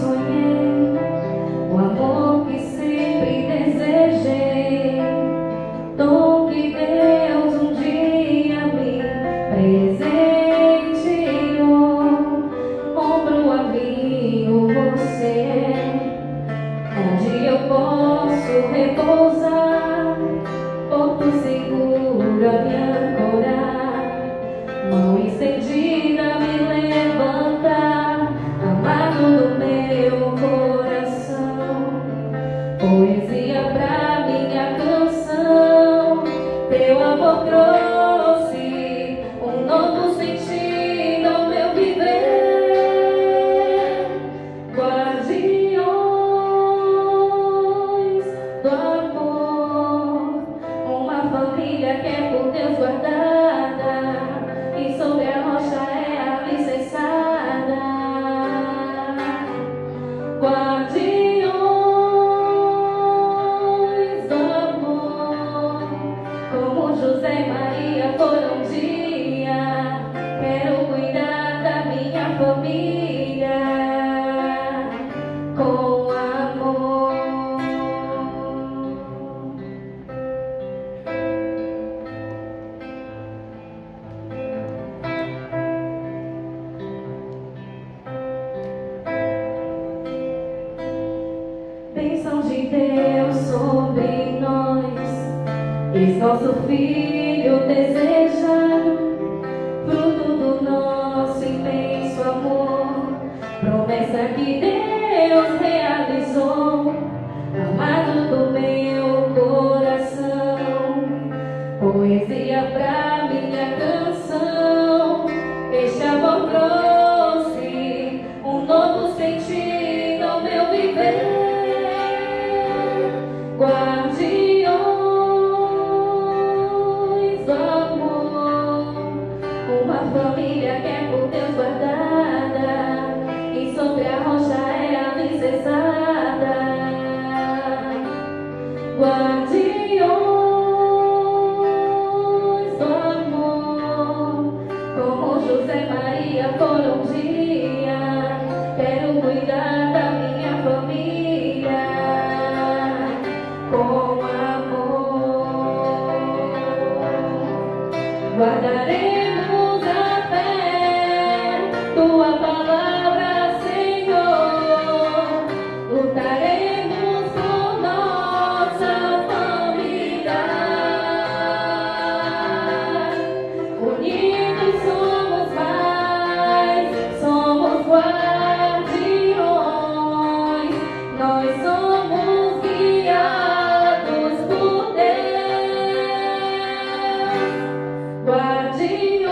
sonhei, o amor que sempre desejei, dom que Deus um dia me presenteou. Ombro amigo você é, onde eu posso repousar, porto seguro a me ancorar, mão estendida me levantar, amado do meu coração. Poesia pra minha canção, teu amor trouxe um novo sentido ao meu viver. Guardiões do amor, uma família que é por Deus guardada, e sobre a rocha é alicerçada. Guardiões do amor, como José e Maria foram um dia, quero cuidar da minha família com amor. Bênção de Deus sobre nós, eis nosso Filho desejado, fruto do nosso imenso amor, promessa que Deus realizou, amado do meu coração. Poesia pra minha canção, este amor trouxe um novo sentido ao meu viver. Guardiões do amor, uma família que é por Deus guardada, e sobre a rocha é alicerçada. Guardiões do amor, como José e Maria foram um dia, quero cuidar da minha família com amor. Guardaremos a fé, tua palavra, Senhor. Lutaremos por nossa família. Unidos somos mais, somos guardiões. Nós somos guiados por Deus. Guardiões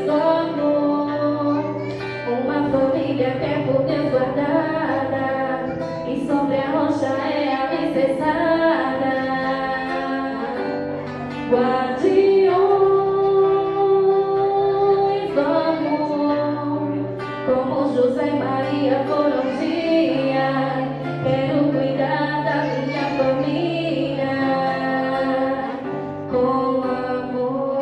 do amor, uma família que é por Deus guardada, e sobre a rocha é alicerçada. Guardiões do amor, como José e Maria foram um dia, quero cuidar da minha família com amor.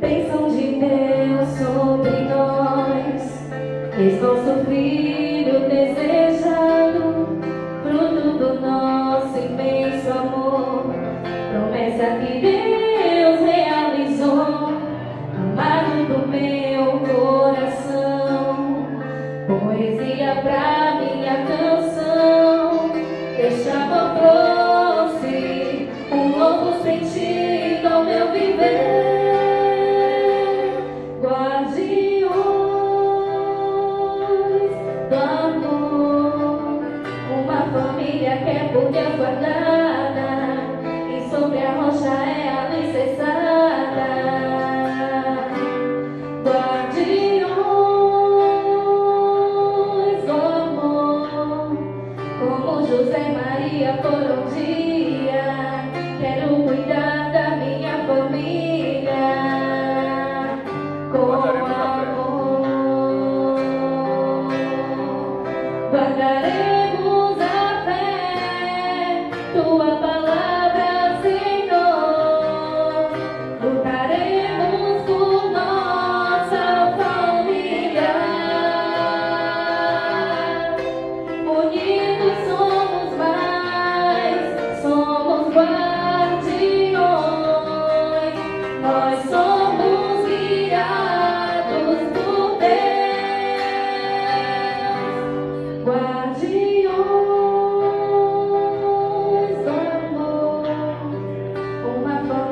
Bênção de Deus sobre nós, eis nosso Filho desejado, fruto do nosso imenso amor, promessa que Deus realizou, amado do meu coração. Poesia pra minha canção, este amor trouxe um novo sentido ao meu viver. Guardiões do amor, uma família que é por Deus guardada, e sobre a rocha é alicerçada. Guardiões do amor, como José e Maria foram um dia, quero cuidar da minha família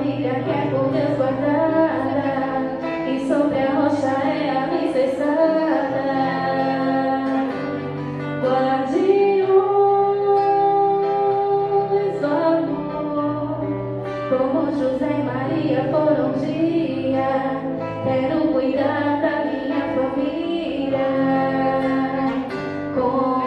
família que é por Deus guardada, e sobre a rocha é alicerçada. Guardiões do amor, como José e Maria foram um dia. Quero cuidar da minha família. Com